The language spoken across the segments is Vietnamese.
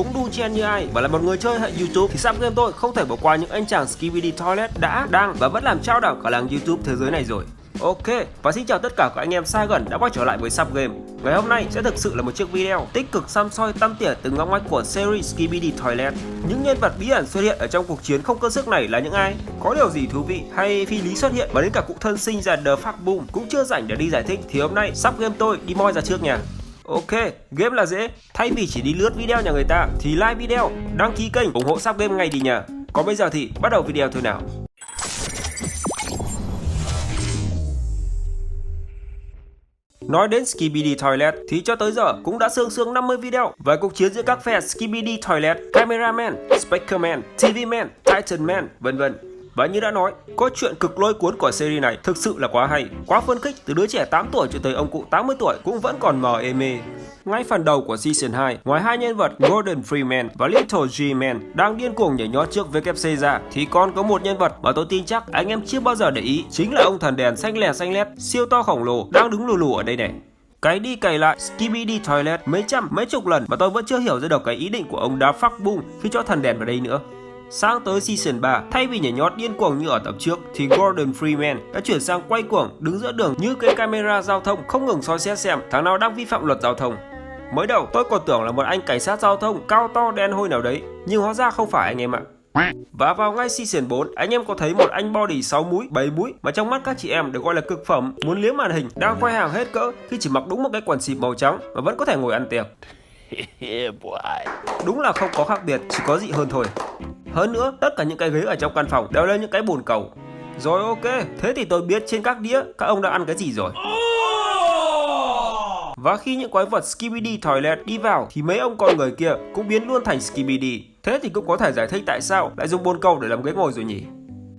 cũng đu chen như ai và là một người chơi hệ YouTube thì Sub Game tôi không thể bỏ qua những anh chàng Skibidi Toilet đã, đang và vẫn làm trao đảo cả làng YouTube thế giới này rồi. Ok, và xin chào tất cả các anh em xa gần đã quay trở lại với Sub Game. Ngày hôm nay sẽ thực sự là một chiếc video tích cực săm soi tăm tỉa từng ngóc ngách của series Skibidi Toilet. Những nhân vật bí ẩn xuất hiện ở trong cuộc chiến không cơ sức này là những ai? Có điều gì thú vị hay phi lý xuất hiện và đến cả cụ thân sinh ra The Fuck Boom cũng chưa rảnh để đi giải thích thì hôm nay Sub Game tôi đi moi ra trước nha. Ok, game là dễ. Thay vì chỉ đi lướt video nhà người ta thì like video, đăng ký kênh, ủng hộ Sub Game ngay đi nha. Còn bây giờ thì bắt đầu video thôi nào. Nói đến Skibidi Toilet thì cho tới giờ cũng đã sương 50 video về cuộc chiến giữa các phe Skibidi Toilet, Cameraman, Speakerman, TVman, Titanman, vân vân. Và như đã nói, có chuyện cực lôi cuốn của series này thực sự là quá hay, quá phấn khích, từ đứa trẻ 8 tuổi cho tới ông cụ 80 tuổi cũng vẫn còn mờ mê. Ngay phần đầu của season 2, ngoài hai nhân vật Gordon Freeman và Little G-Man đang điên cuồng nhảy nhót trước WC ra, thì còn có một nhân vật mà tôi tin chắc anh em chưa bao giờ để ý, chính là ông thần đèn xanh lét siêu to khổng lồ đang đứng lù lù ở đây này. Cái đi cày lại Skibidi Toilet mấy trăm mấy chục lần mà tôi vẫn chưa hiểu ra được cái ý định của ông Da Fuck Boom khi cho thần đèn vào đây nữa. Sang tới season 3, thay vì nhảy nhót điên cuồng như ở tập trước thì Gordon Freeman đã chuyển sang quay cuồng đứng giữa đường như cái camera giao thông không ngừng soi xét xem thằng nào đang vi phạm luật giao thông. Mới đầu tôi còn tưởng là một anh cảnh sát giao thông cao to đen hôi nào đấy, nhưng hóa ra không phải anh em ạ. Và vào ngay season 4, anh em có thấy một anh body 6 múi, 7 múi mà trong mắt các chị em được gọi là cực phẩm, muốn liếm màn hình, đang quay hàng hết cỡ khi chỉ mặc đúng một cái quần xịp màu trắng mà vẫn có thể ngồi ăn tiệc. Đúng là không có khác biệt, chỉ có dị hơn thôi. Hơn nữa, tất cả những cái ghế ở trong căn phòng đều là những cái bồn cầu. Rồi ok, thế thì tôi biết trên các đĩa các ông đã ăn cái gì rồi. Và khi những quái vật Skibidi Toilet đi vào thì mấy ông con người kia cũng biến luôn thành Skibidi. Thế thì cũng có thể giải thích tại sao lại dùng bồn cầu để làm ghế ngồi rồi nhỉ.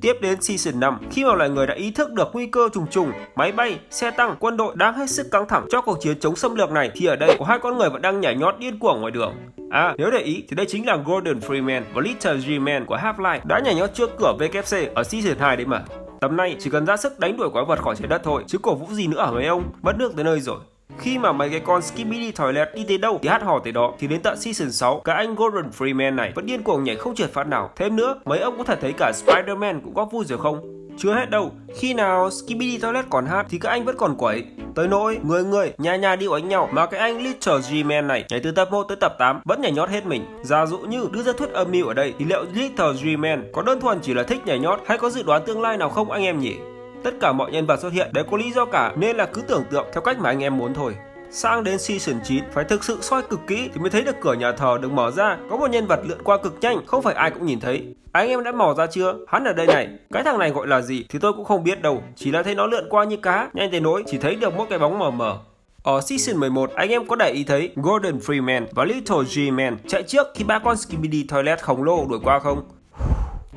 Tiếp đến season 5, khi mà loài người đã ý thức được nguy cơ trùng trùng, máy bay, xe tăng, quân đội đang hết sức căng thẳng cho cuộc chiến chống xâm lược này, thì ở đây có hai con người vẫn đang nhảy nhót điên cuồng ngoài đường. À, nếu để ý thì đây chính là Gordon Freeman và Little G-Man của Half-Life đã nhảy nhót trước cửa WC ở season 2 đấy mà. Tầm này chỉ cần ra sức đánh đuổi quái vật khỏi trái đất thôi, chứ cổ vũ gì nữa hả mấy ông, mất nước tới nơi rồi. Khi mà mấy cái con Skibidi Toilet đi tới đâu thì hát hò tới đó, thì đến tận season 6, cả anh Gordon Freeman này vẫn điên cuồng nhảy không trượt phát nào. Thêm nữa, mấy ông có thể thấy cả Spider-Man cũng có vui rồi không? Chưa hết đâu, khi nào Skibidi Toilet còn hát thì các anh vẫn còn quẩy. Tới nỗi người nhà đi đánh nhau mà cái anh Little G-Man này nhảy từ tập 1 tới tập 8 vẫn nhảy nhót hết mình. Giả dụ như đưa ra thuyết âm mưu ở đây thì liệu Little G-Man có đơn thuần chỉ là thích nhảy nhót hay có dự đoán tương lai nào không anh em nhỉ? Tất cả mọi nhân vật xuất hiện đều có lý do cả, nên là cứ tưởng tượng theo cách mà anh em muốn thôi. Sang đến season 9, phải thực sự soi cực kỹ thì mới thấy được cửa nhà thờ được mở ra, có một nhân vật lượn qua cực nhanh, không phải ai cũng nhìn thấy. Anh em đã mò ra chưa? Hắn ở đây này. Cái thằng này gọi là gì thì tôi cũng không biết đâu, chỉ là thấy nó lượn qua như cá, nhanh tới nỗi chỉ thấy được mỗi cái bóng mờ mờ. Ở season 11, anh em có để ý thấy Gordon Freeman và Little G-Man chạy trước khi ba con Skibidi Toilet khổng lồ đuổi qua không?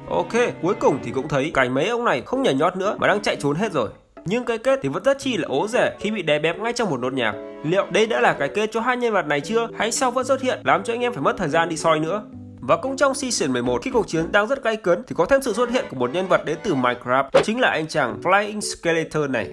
Ok, cuối cùng thì cũng thấy cảnh mấy ông này không nhảy nhót nữa mà đang chạy trốn hết rồi. Nhưng cái kết thì vẫn rất chi là ố rẻ khi bị đè bẹp ngay trong một nốt nhạc. Liệu đây đã là cái kết cho hai nhân vật này chưa, hay sau vẫn xuất hiện làm cho anh em phải mất thời gian đi soi nữa? Và cũng trong season 11, khi cuộc chiến đang rất gay cấn thì có thêm sự xuất hiện của một nhân vật đến từ Minecraft, đó chính là anh chàng Flying Skeleton này.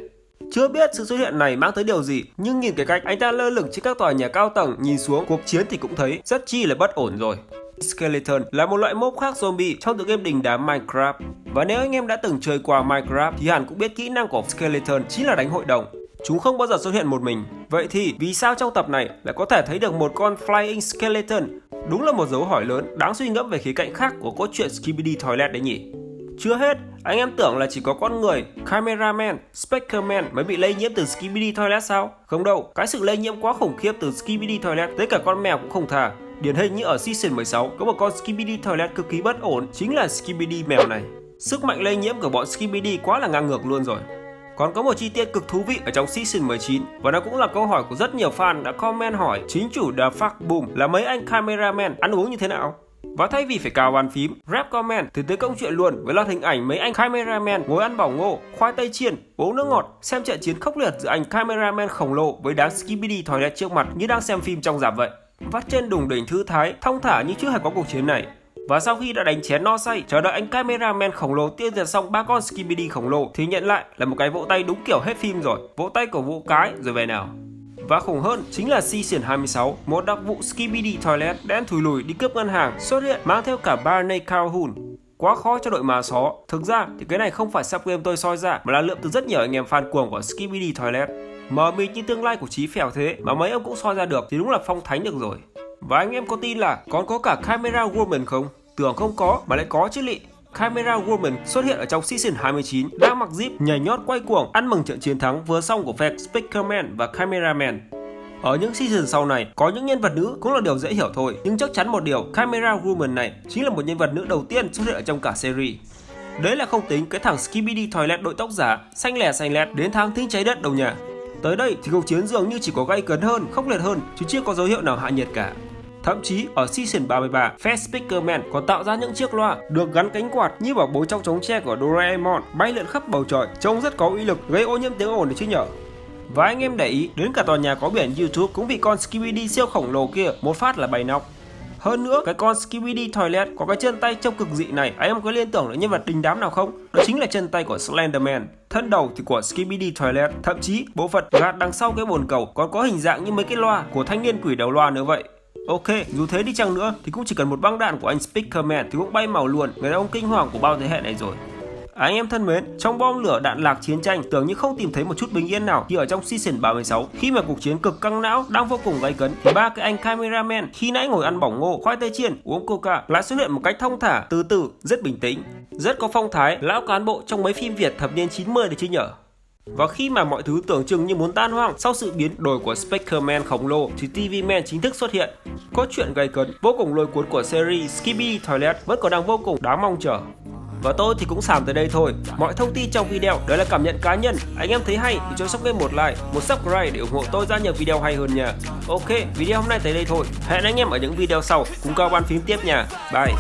Chưa biết sự xuất hiện này mang tới điều gì, nhưng nhìn cái cách anh ta lơ lửng trên các tòa nhà cao tầng nhìn xuống cuộc chiến thì cũng thấy rất chi là bất ổn rồi. Skeleton là một loại mob khác zombie trong tựa game đình đám Minecraft. Và nếu anh em đã từng chơi qua Minecraft thì hẳn cũng biết kỹ năng của Skeleton chính là đánh hội đồng. Chúng không bao giờ xuất hiện một mình. Vậy thì vì sao trong tập này lại có thể thấy được một con Flying Skeleton? Đúng là một dấu hỏi lớn đáng suy ngẫm về khía cạnh khác của cốt truyện Skibidi Toilet đấy nhỉ. Chưa hết, anh em tưởng là chỉ có con người, Cameraman, Speakerman mới bị lây nhiễm từ Skibidi Toilet sao? Không đâu, cái sự lây nhiễm quá khủng khiếp từ Skibidi Toilet tới cả con mèo cũng không thà. Điển hình như ở season 16 có một con Skibidi Toilet cực kỳ bất ổn, chính là Skibidi mèo này. Sức mạnh lây nhiễm của bọn Skibidi quá là ngang ngược luôn rồi. Còn có một chi tiết cực thú vị ở trong season 19, và nó cũng là câu hỏi của rất nhiều fan đã comment hỏi chính chủ The Fuck Boom là mấy anh Cameraman ăn uống như thế nào. Và thay vì phải cào bàn phím, rap comment thì tới câu chuyện luôn với loạt hình ảnh mấy anh Cameraman ngồi ăn bỏng ngô, khoai tây chiên, uống nước ngọt, xem trận chiến khốc liệt giữa anh Cameraman khổng lồ với đám Skibidi Toilet trước mặt như đang xem phim trong rạp vậy. Vắt trên đùng đỉnh thư thái, thong thả như chưa hề có cuộc chiến này. Và sau khi đã đánh chén no say, chờ đợi anh Cameraman khổng lồ tiêu diệt xong ba con Skibidi khổng lồ thì nhận lại là một cái vỗ tay đúng kiểu hết phim rồi, vỗ tay cổ vũ cái rồi về nào. Và khủng hơn chính là Season 26, một đặc vụ Skibidi Toilet đen thùi lùi đi cướp ngân hàng xuất hiện mang theo cả Barney Calhoun. Quá khó cho đội mà xó. Thực ra thì cái này không phải subgame tôi soi ra mà là lượm từ rất nhiều anh em fan cuồng của Skibidi Toilet. Mờ mịt như tương lai của Chí Phèo thế mà mấy ông cũng soi ra được thì đúng là phong thánh được rồi. Và anh em có tin là còn có cả Camera Woman không? Tưởng không có mà lại có chứ lị. Camera Woman xuất hiện ở trong Season 29, đang mặc jeep nhảy nhót quay cuồng ăn mừng trận chiến thắng vừa xong của phe Speakerman và Cameraman. Ở những season sau này, có những nhân vật nữ cũng là điều dễ hiểu thôi, nhưng chắc chắn một điều, Camera Woman này chính là một nhân vật nữ đầu tiên xuất hiện ở trong cả series. Đấy là không tính cái thằng Skibidi Toilet đội tóc giả, xanh lẹt đến tháng thính cháy đất đâu nhỉ. Tới đây thì cuộc chiến dường như chỉ có gay cấn hơn, khốc liệt hơn, chứ chưa có dấu hiệu nào hạ nhiệt cả. Thậm chí ở Season 33, phe Speakerman còn tạo ra những chiếc loa được gắn cánh quạt như bảo bối trong trống tre của Doraemon bay lượn khắp bầu trời, trông rất có uy lực, gây ô nhiễm tiếng ồn đấy chứ nhở. Và anh em để ý, đến cả tòa nhà có biển YouTube cũng bị con Skibidi siêu khổng lồ kia một phát là bay nóc. Hơn nữa, cái con Skibidi Toilet có cái chân tay trông cực dị này, anh em có liên tưởng đến nhân vật đình đám nào không? Đó chính là chân tay của Slenderman. Thân đầu thì của Skibidi Toilet, thậm chí bộ phận gạt đằng sau cái bồn cầu còn có hình dạng như mấy cái loa của thanh niên quỷ đầu loa nữa vậy. Ok, dù thế đi chăng nữa thì cũng chỉ cần một băng đạn của anh Speakerman thì cũng bay màu luôn, người đàn ông kinh hoàng của bao thế hệ này rồi. Anh em thân mến, trong bom lửa đạn lạc chiến tranh tưởng như không tìm thấy một chút bình yên nào thì ở trong Season 36, khi mà cuộc chiến cực căng não đang vô cùng gay cấn thì ba cái anh Cameraman khi nãy ngồi ăn bỏng ngô, khoai tây chiên, uống coca lại xuất hiện một cách thong thả, từ từ, rất bình tĩnh, rất có phong thái lão cán bộ trong mấy phim Việt thập niên 90 đấy chứ nhở. Và khi mà mọi thứ tưởng chừng như muốn tan hoang sau sự biến đổi của Speakerman khổng lồ thì TV Man chính thức xuất hiện. Cốt truyện gay cấn, vô cùng lôi cuốn của series Skibidi Toilet vẫn còn đang vô cùng đáng mong chờ. Và tôi thì cũng xàm tới đây thôi. Mọi thông tin trong video đó là cảm nhận cá nhân. Anh em thấy hay thì cho Sóc Game một like, một subscribe để ủng hộ tôi ra nhiều video hay hơn nha. Ok, video hôm nay tới đây thôi. Hẹn anh em ở những video sau cùng cao bàn phím tiếp nha. Bye.